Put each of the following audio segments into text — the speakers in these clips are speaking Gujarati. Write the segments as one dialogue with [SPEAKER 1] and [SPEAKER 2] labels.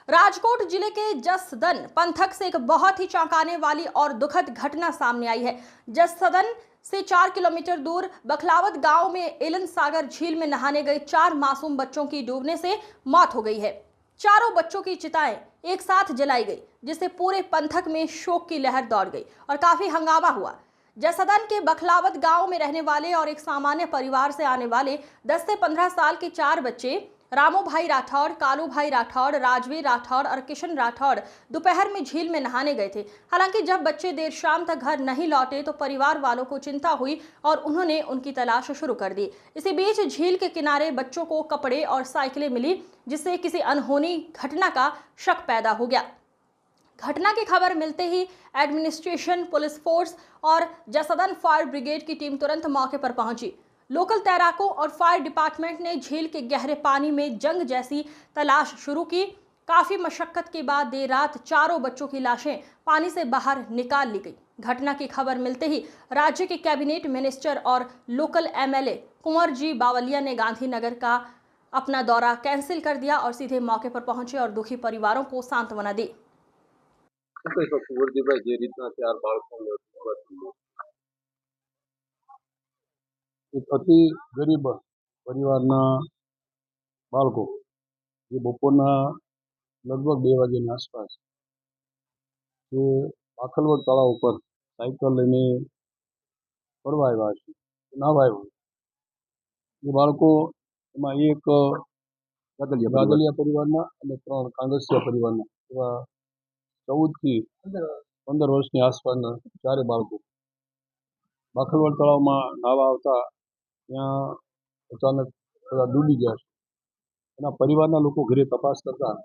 [SPEAKER 1] राजकोट जिले के जसदन पंथक से एक बहुत ही चौंकाने वाली और दुखद घटना सामने आई है। जसदन से 4 किलोमीटर दूर बखलावत गांव में एलन सागर झील में नहाने गए 4 मासूम बच्चों की डूबने से मौत हो गई है। चारों बच्चों की चिताएं एक साथ जलाई गई, जिससे पूरे पंथक में शोक की लहर दौड़ गई और काफी हंगामा हुआ। जसदन के बखलावत गांव में रहने वाले और एक सामान्य परिवार से आने वाले 10 से 15 साल के 4 बच्चे रामू भाई राठौड़, कालू भाई राठौड़, राजवीर राठौड़ और किशन राठौड़ दोपहर में झील में नहाने गए थे। हालांकि जब बच्चे देर शाम तक घर नहीं लौटे तो परिवार वालों को चिंता हुई और उन्होंने उनकी तलाश शुरू कर दी। इसी बीच झील के किनारे बच्चों को कपड़े और साइकिलें मिली, जिससे किसी अनहोनी घटना का शक पैदा हो गया। घटना की खबर मिलते ही एडमिनिस्ट्रेशन, पुलिस फोर्स और जसदन फायर ब्रिगेड की टीम तुरंत मौके पर पहुंची। लोकल तैराकों और फायर डिपार्टमेंट ने झील के गहरे पानी में जंग जैसी तलाश शुरू की। काफी मशक्कत के बाद देर रात चारों बच्चों की लाशें पानी से बाहर निकाल ली गई। घटना की खबर मिलते ही राज्य के कैबिनेट मिनिस्टर और लोकल एमएलए कुंवर जी बावलिया ने गांधीनगर का अपना दौरा कैंसिल कर दिया और सीधे मौके पर पहुंचे और दुखी परिवारों को सांत्वना दी।
[SPEAKER 2] कुंवरजीभाई જે રીતના 4 બાળકોને એક અતિ ગરીબ પરિવારના બાળકો જે બપોરના લગભગ 2 વાગ્યાની આસપાસ જે પાખલવડ તળાવ ઉપર સાયકલ લઈને ફરવા આવ્યા છે, નાહવા આવ્યા. એ બાળકો એમાં એક ગાદલિયા પરિવારના અને 3 કાંગસિયા પરિવારના એવા 14 થી 15 વર્ષની આસપાસના 4 બાળકો પાખલવડ તળાવમાં નાહવા આવતા ત્યાં અચાનક બધા ડૂબી ગયા છે. એના પરિવારના લોકો ઘરે તપાસ કરતા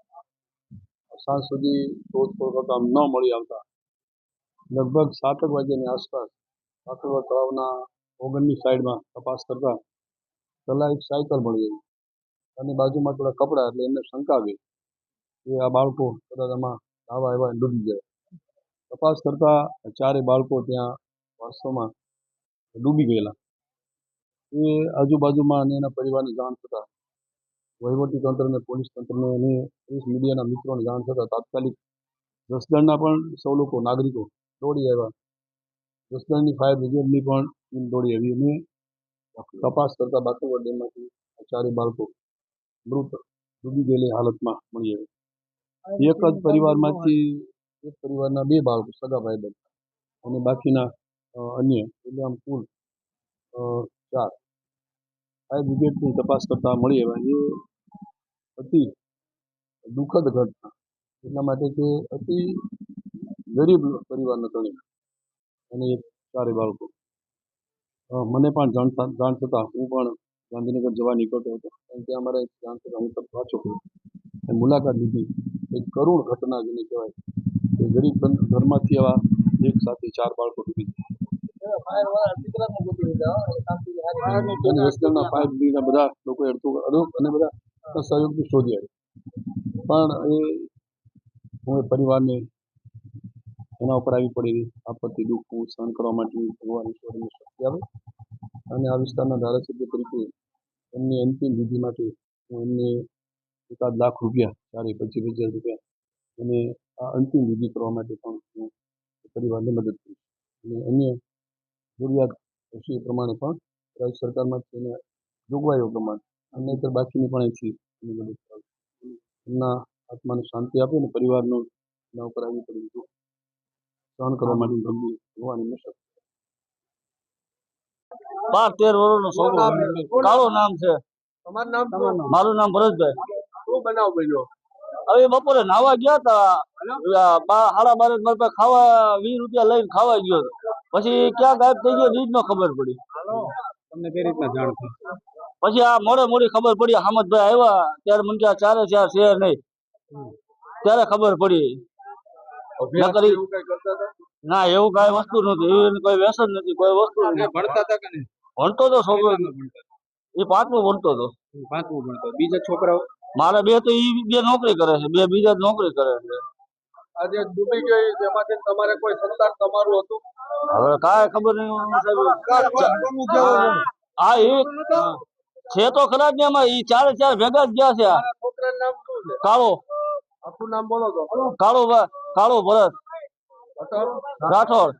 [SPEAKER 2] સાંજ સુધી શોધખોળ કરતા ન મળી આવતા લગભગ 7 વાગ્યાની આસપાસ પાખલવડ તળાવના ઓગણની સાઈડમાં તપાસ કરતા પહેલાં એક સાયકલ મળી આવી અને બાજુમાં થોડા કપડાં, એટલે એમને શંકા ગઈ કે આ બાળકો કદાચ આમાં નાહવા આવ્યા અને ડૂબી ગયા. તપાસ કરતા 4 બાળકો ત્યાં વાસ્તવમાં ડૂબી ગયેલા. એ આજુબાજુમાં અને એના પરિવારને જાણ થતાં વહીવટી તંત્રને, પોલીસ તંત્રને અને મીડિયાના મિત્રોને જાણ થતાં તાત્કાલિક જસદણના પણ સૌ લોકો, નાગરિકો દોડી આવ્યા. જસદણની ફાયર બ્રિગેડની પણ ટીમ દોડી આવી અને તપાસ કરતા બાકુવડ ડેમમાંથી 4 બાળકો મૃત ડૂબી ગયેલી હાલતમાં મળી આવ્યા. એક જ પરિવારમાંથી એક પરિવારના 2 બાળકો સગા ભાઈબંધ અને બાકીના અન્ય, એટલે આમ કુલ 4. ફાયર બ્રિગેડની તપાસ કરતા મળી આવ્યા. એ અતિ દુઃખદ ઘટના, એટલા માટે કે અતિ ગરીબ પરિવારના ત્રણેય અને 4 બાળકો. મને પણ જાણ થતાં હું પણ ગાંધીનગર જવા નીકળતો હતો, કારણ કે અમારે જાણ થતાં હું પણ પાછો મુલાકાત લીધી. એક કરુણ ઘટના જેને કહેવાય કે ગરીબ ઘરમાંથી આવા એક સાથે 4 બાળકો ડૂબી જસદણના ફાયર બ્રિગેડના બધા લોકોએ અડોક અને બધા સહયોગથી શોધી આવ્યા. પણ હું એ પરિવારને એના ઉપર આવી પડેલી આપત્તિ, દુઃખ સહન કરવા માટે ભગવાન ઈશ્વરને શક્તિ આવે અને આ વિસ્તારના ધારાસભ્ય તરીકે એમની અંતિમ વિધિ માટે હું એમને ₹1 લાખ 25,000 રૂપિયા અને આ અંતિમ વિધિ કરવા માટે પણ હું પરિવારને મદદ કરીશ અને અન્ય જરૂરિયાત હશે એ પ્રમાણે પણ રાજ્ય સરકારમાંથી એને જોગવાઈઓ પ્રમાણે અને નહીંતર બાકીની પણ અહીંથી એની મદદ કરાવીશ. એમના આત્માને શાંતિ આપે અને પરિવારનો એના ઉપર આવી પડેલું દુઃખ સહન કરવા માટે ભગવાન એમને શક્તિ.
[SPEAKER 3] 12-13 વર્ષનો છોકરો, કાળો નામ છે. મારું નામ ભરતભાઈ.
[SPEAKER 2] શું બનાવ બન્યો?
[SPEAKER 3] હવે બપોરે નાહવા ગયા હતા, 12:30 ખાવા 20 રૂપિયા લઈને ખાવા ગયો હતો. પછી ક્યાં ગાયબ થઈ ગયો ઈ જ ન ખબર પડી.
[SPEAKER 2] તમને કઈ રીતના જાણ થઈ?
[SPEAKER 3] પછી આ મોડી ખબર પડી. હામદભાઈ આવ્યા ત્યારે મને કે 4 છે નહીં, ત્યારે ખબર પડી. ના, એવું કઈ વસ્તુ નથી, એવું કોઈ વ્યસન નથી, કોઈ વસ્તુ નથી.
[SPEAKER 2] ભણતા હતા કે નહીં?
[SPEAKER 3] ભણતો તો છોકરો, એ 5મું ભણતો હતો.
[SPEAKER 2] 5મું ભણતો. બીજા છોકરાઓ?
[SPEAKER 3] મારા 2 તો ઈ 2 નોકરી કરે છે, 2 બીજા નોકરી કરે છે.
[SPEAKER 2] આજે ડૂબી ગઈ જેમાંથી તમારે કોઈ સંતાન તમારું હતું?
[SPEAKER 3] હવે કાંઈ ખબર નહીં સાહેબ. હા, એ છે તો ખરા જ ને. એમાં ઈ 4 ભેગા જ ગયા છે.
[SPEAKER 2] છોકરાનું નામ શું છે?
[SPEAKER 3] કાળો.
[SPEAKER 2] આખું નામ બોલો તો
[SPEAKER 3] કાળો ભરત રાઠોડ.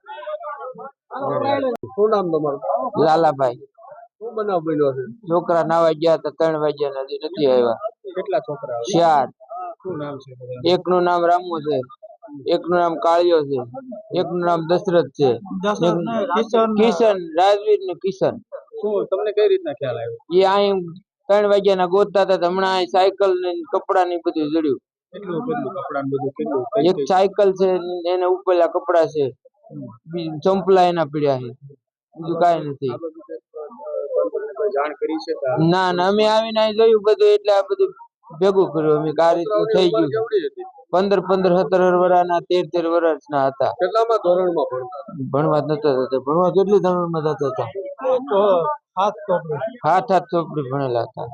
[SPEAKER 2] શું નામ તમારું?
[SPEAKER 4] લાલાભાઈ.
[SPEAKER 2] શું બનાવ બન્યો છે?
[SPEAKER 4] છોકરા નાવા ગયા હતા 3 વાગ્યા નથી આવ્યા.
[SPEAKER 2] કેટલા છોકરા?
[SPEAKER 4] 4.
[SPEAKER 2] શું નામ છે બધા?
[SPEAKER 4] એકનું નામ રામુ છે, એકનું નામ કાળિયો છે, એકનું નામ દશરથ છે, કિશન રાજવીર ને કિશન.
[SPEAKER 2] શું તમને કઈ રીતના ખ્યાલ આવ્યો?
[SPEAKER 4] એ અહીં 3 વાગ્યાના ગોતતા હતા. હમણાં અહીં સાયકલ ને કપડા ને બધું જડ્યું.
[SPEAKER 2] કેટલું કપડા ને બધું કેટલું?
[SPEAKER 4] એક સાયકલ છે, એને ઉપરેલા કપડા છે, ચંપલા એના પીડ્યા છે, બીજું કાંઈ નથી.
[SPEAKER 2] કોઈ જાણ કરી છે?
[SPEAKER 4] ના ના, અમે આવીને અહીં જોયું બધું, એટલે આ બધું ભેગું કર્યું. અમે આ રીતનું થઈ ગયું. 15 17 વર્ષના 13 વર્ષના હતા.
[SPEAKER 2] કેટલામાં ધોરણમાં ભણતા?
[SPEAKER 4] ભણવા જ નતા જતા. ભણવા કેટલી ધોરણમાં જતા હતા? 7 ચોપડી ભણેલા હતા.